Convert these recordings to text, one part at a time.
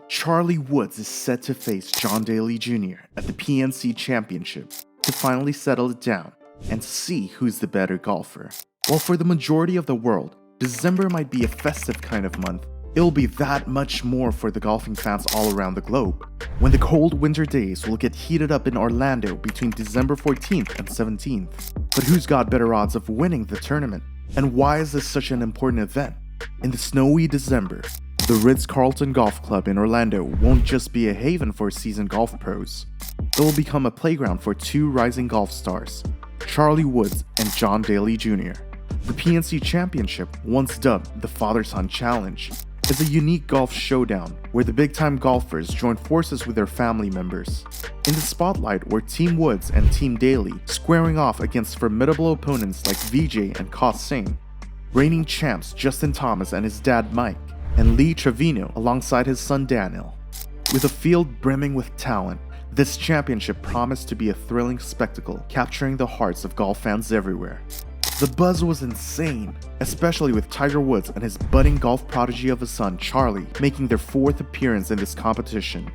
Charlie Woods is set to face John Daly Jr. at the PNC Championship to finally settle it down and see who's the better golfer. While for the majority of the world, December might be a festive kind of month, it will be that much more for the golfing fans all around the globe, when the cold winter days will get heated up in Orlando between December 14th and 17th. But who's got better odds of winning the tournament? And why is this such an important event? In the snowy December, the Ritz-Carlton Golf Club in Orlando won't just be a haven for seasoned golf pros. It will become a playground for two rising golf stars, Charlie Woods and John Daly Jr. The PNC Championship, once dubbed the Father-Son Challenge, is a unique golf showdown where the big-time golfers join forces with their family members. In the spotlight were Team Woods and Team Daly squaring off against formidable opponents like Vijay and Kos Singh, reigning champs Justin Thomas and his dad Mike, and Lee Trevino alongside his son Daniel. With a field brimming with talent, this championship promised to be a thrilling spectacle, capturing the hearts of golf fans everywhere. The buzz was insane, especially with Tiger Woods and his budding golf prodigy of a son, Charlie, making their fourth appearance in this competition.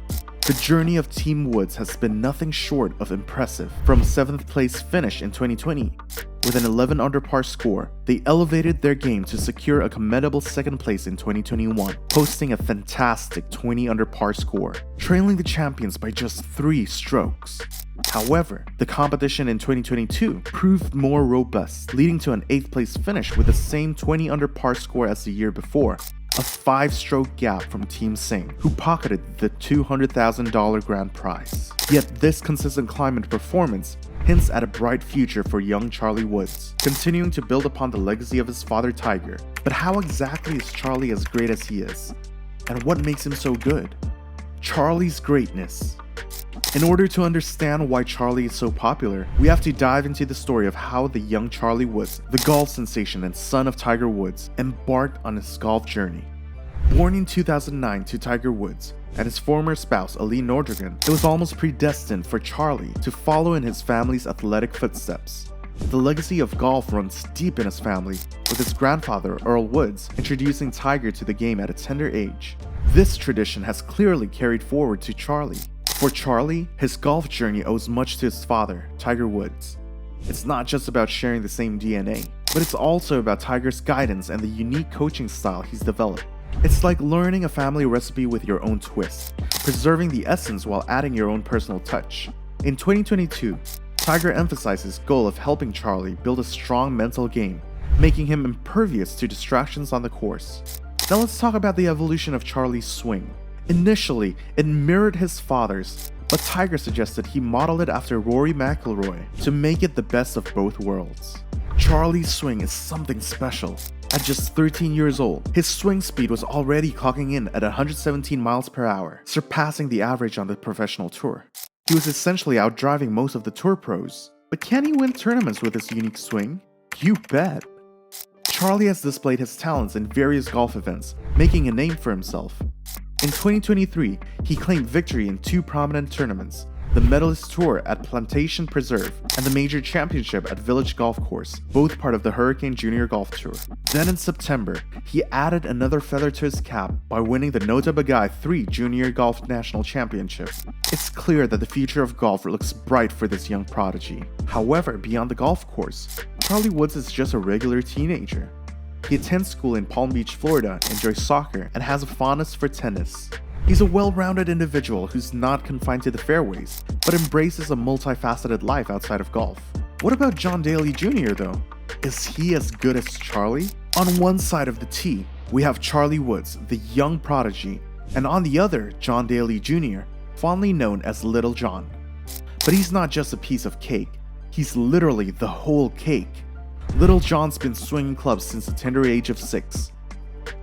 The journey of Team Woods has been nothing short of impressive. From a 7th place finish in 2020, with an 11 under par score, they elevated their game to secure a commendable 2nd place in 2021, posting a fantastic 20 under par score, trailing the champions by just 3 strokes. However, the competition in 2022 proved more robust, leading to an 8th place finish with the same 20 under par score as the year before, a 5-stroke gap from Team Singh, who pocketed the $200,000 grand prize. Yet this consistent climb and performance hints at a bright future for young Charlie Woods, continuing to build upon the legacy of his father Tiger. But how exactly is Charlie as great as he is? And what makes him so good? Charlie's greatness. In order to understand why Charlie is so popular, we have to dive into the story of how the young Charlie Woods, the golf sensation and son of Tiger Woods, embarked on his golf journey. Born in 2009 to Tiger Woods and his former spouse Aline Nordegren, it was almost predestined for Charlie to follow in his family's athletic footsteps. The legacy of golf runs deep in his family, with his grandfather Earl Woods introducing Tiger to the game at a tender age. This tradition has clearly carried forward to Charlie. For Charlie, his golf journey owes much to his father, Tiger Woods. It's not just about sharing the same DNA, but it's also about Tiger's guidance and the unique coaching style he's developed. It's like learning a family recipe with your own twist, preserving the essence while adding your own personal touch. In 2022, Tiger emphasized his goal of helping Charlie build a strong mental game, making him impervious to distractions on the course. Now let's talk about the evolution of Charlie's swing. Initially, it mirrored his father's, but Tiger suggested he model it after Rory McIlroy to make it the best of both worlds. Charlie's swing is something special. At just 13 years old, his swing speed was already clocking in at 117 miles per hour, surpassing the average on the professional tour. He was essentially outdriving most of the tour pros. But can he win tournaments with his unique swing? You bet! Charlie has displayed his talents in various golf events, making a name for himself. In 2023, he claimed victory in 2 prominent tournaments, the Medalist Tour at Plantation Preserve and the Major Championship at Village Golf Course, both part of the Hurricane Junior Golf Tour. Then in September, he added another feather to his cap by winning the Nota Bagai 3 Junior Golf National Championship. It's clear that the future of golf looks bright for this young prodigy. However, beyond the golf course, Charlie Woods is just a regular teenager. He attends school in Palm Beach, Florida, enjoys soccer, and has a fondness for tennis. He's a well-rounded individual who's not confined to the fairways, but embraces a multifaceted life outside of golf. What about John Daly Jr. though? Is he as good as Charlie? On one side of the tee, we have Charlie Woods, the young prodigy, and on the other, John Daly Jr., fondly known as Little John. But he's not just a piece of cake, he's literally the whole cake. Little John's been swinging clubs since the tender age of 6.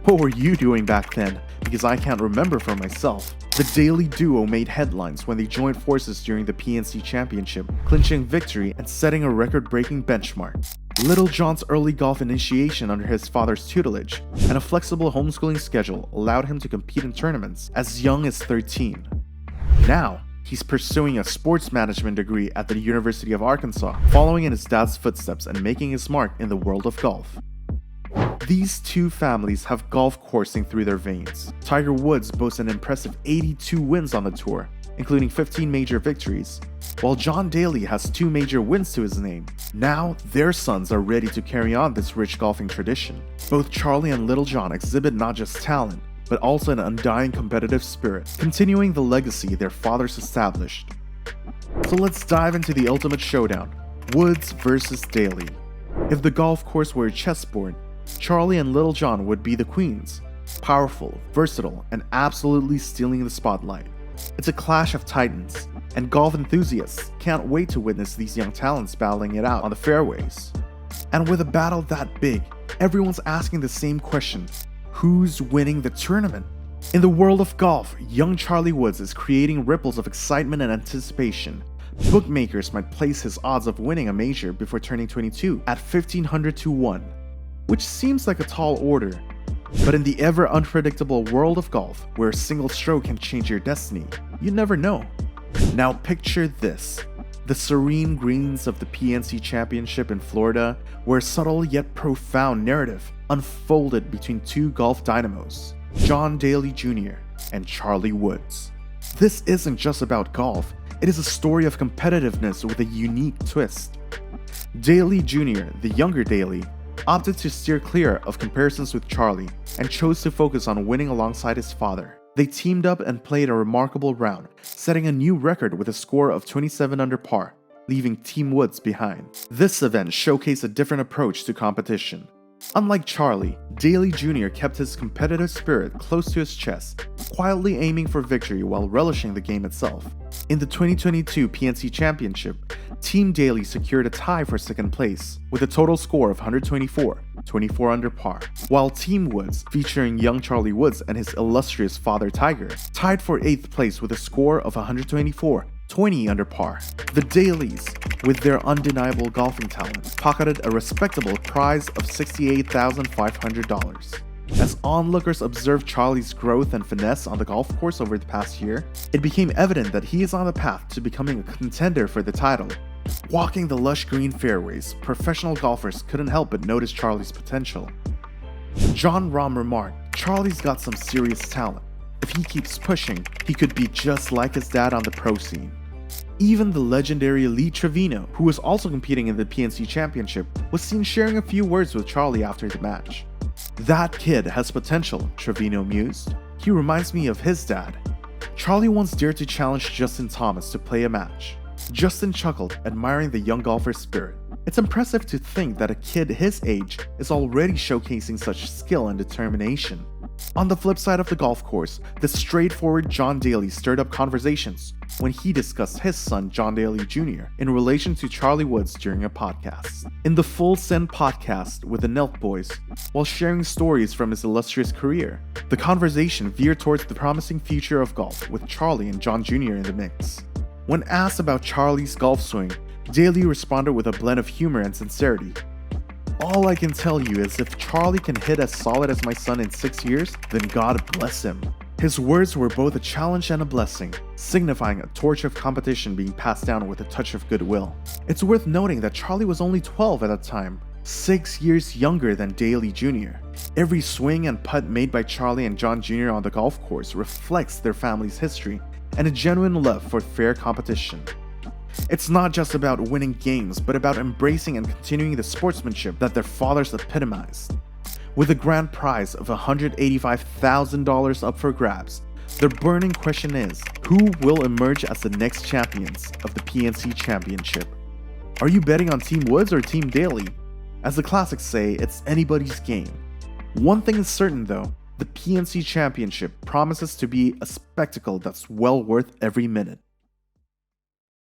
What were you doing back then? Because I can't remember for myself. The Daly duo made headlines when they joined forces during the PNC Championship, clinching victory and setting a record-breaking benchmark. Little John's early golf initiation under his father's tutelage and a flexible homeschooling schedule allowed him to compete in tournaments as young as 13. Now, he's pursuing a sports management degree at the University of Arkansas, following in his dad's footsteps and making his mark in the world of golf. These two families have golf coursing through their veins. Tiger Woods boasts an impressive 82 wins on the tour, including 15 major victories, while John Daly has 2 major wins to his name. Now, their sons are ready to carry on this rich golfing tradition. Both Charlie and Little John exhibit not just talent, but also an undying competitive spirit, continuing the legacy their fathers established. So let's dive into the ultimate showdown, Woods versus Daly. If the golf course were a chessboard, Charlie and Little John would be the queens, powerful, versatile, and absolutely stealing the spotlight. It's a clash of titans, and golf enthusiasts can't wait to witness these young talents battling it out on the fairways. And with a battle that big, everyone's asking the same question: who's winning the tournament? In the world of golf, young Charlie Woods is creating ripples of excitement and anticipation. Bookmakers might place his odds of winning a major before turning 22 at 1,500 to 1, which seems like a tall order. But in the ever unpredictable world of golf, where a single stroke can change your destiny, you never know. Now picture this: the serene greens of the PNC Championship in Florida, where a subtle yet profound narrative unfolded between two golf dynamos, John Daly Jr. and Charlie Woods. This isn't just about golf, it is a story of competitiveness with a unique twist. Daly Jr., the younger Daly, opted to steer clear of comparisons with Charlie and chose to focus on winning alongside his father. They teamed up and played a remarkable round, setting a new record with a score of 27 under par, leaving Team Woods behind. This event showcased a different approach to competition. Unlike Charlie, Daly Jr. kept his competitive spirit close to his chest, quietly aiming for victory while relishing the game itself. In the 2022 PNC Championship, Team Daly secured a tie for second place, with a total score of 124, 24 under par, while Team Woods, featuring young Charlie Woods and his illustrious father Tiger, tied for 8th place with a score of 124, 20 under par. The Dalys, with their undeniable golfing talent, pocketed a respectable prize of $68,500. As onlookers observed Charlie's growth and finesse on the golf course over the past year, it became evident that he is on the path to becoming a contender for the title. Walking the lush green fairways, professional golfers couldn't help but notice Charlie's potential. John Rahm remarked, "Charlie's got some serious talent. If he keeps pushing, he could be just like his dad on the pro scene." Even the legendary Lee Trevino, who was also competing in the PNC Championship, was seen sharing a few words with Charlie after the match. "That kid has potential," Trevino mused. "He reminds me of his dad." Charlie once dared to challenge Justin Thomas to play a match. Justin chuckled, admiring the young golfer's spirit. It's impressive to think that a kid his age is already showcasing such skill and determination. On the flip side of the golf course, the straightforward John Daly stirred up conversations when he discussed his son John Daly Jr. in relation to Charlie Woods during a podcast. In the Full Send podcast with the Nelk Boys, while sharing stories from his illustrious career, the conversation veered towards the promising future of golf with Charlie and John Jr. in the mix. When asked about Charlie's golf swing, Daly responded with a blend of humor and sincerity. "All I can tell you is if Charlie can hit as solid as my son in 6 years, then God bless him." His words were both a challenge and a blessing, signifying a torch of competition being passed down with a touch of goodwill. It's worth noting that Charlie was only 12 at that time, 6 years younger than Daly Jr. Every swing and putt made by Charlie and John Jr. on the golf course reflects their family's history and a genuine love for fair competition. It's not just about winning games, but about embracing and continuing the sportsmanship that their fathers epitomized. With a grand prize of $185,000 up for grabs, the burning question is, who will emerge as the next champions of the PNC Championship? Are you betting on Team Woods or Team Daly? As the classics say, it's anybody's game. One thing is certain though, the PNC Championship promises to be a spectacle that's well worth every minute.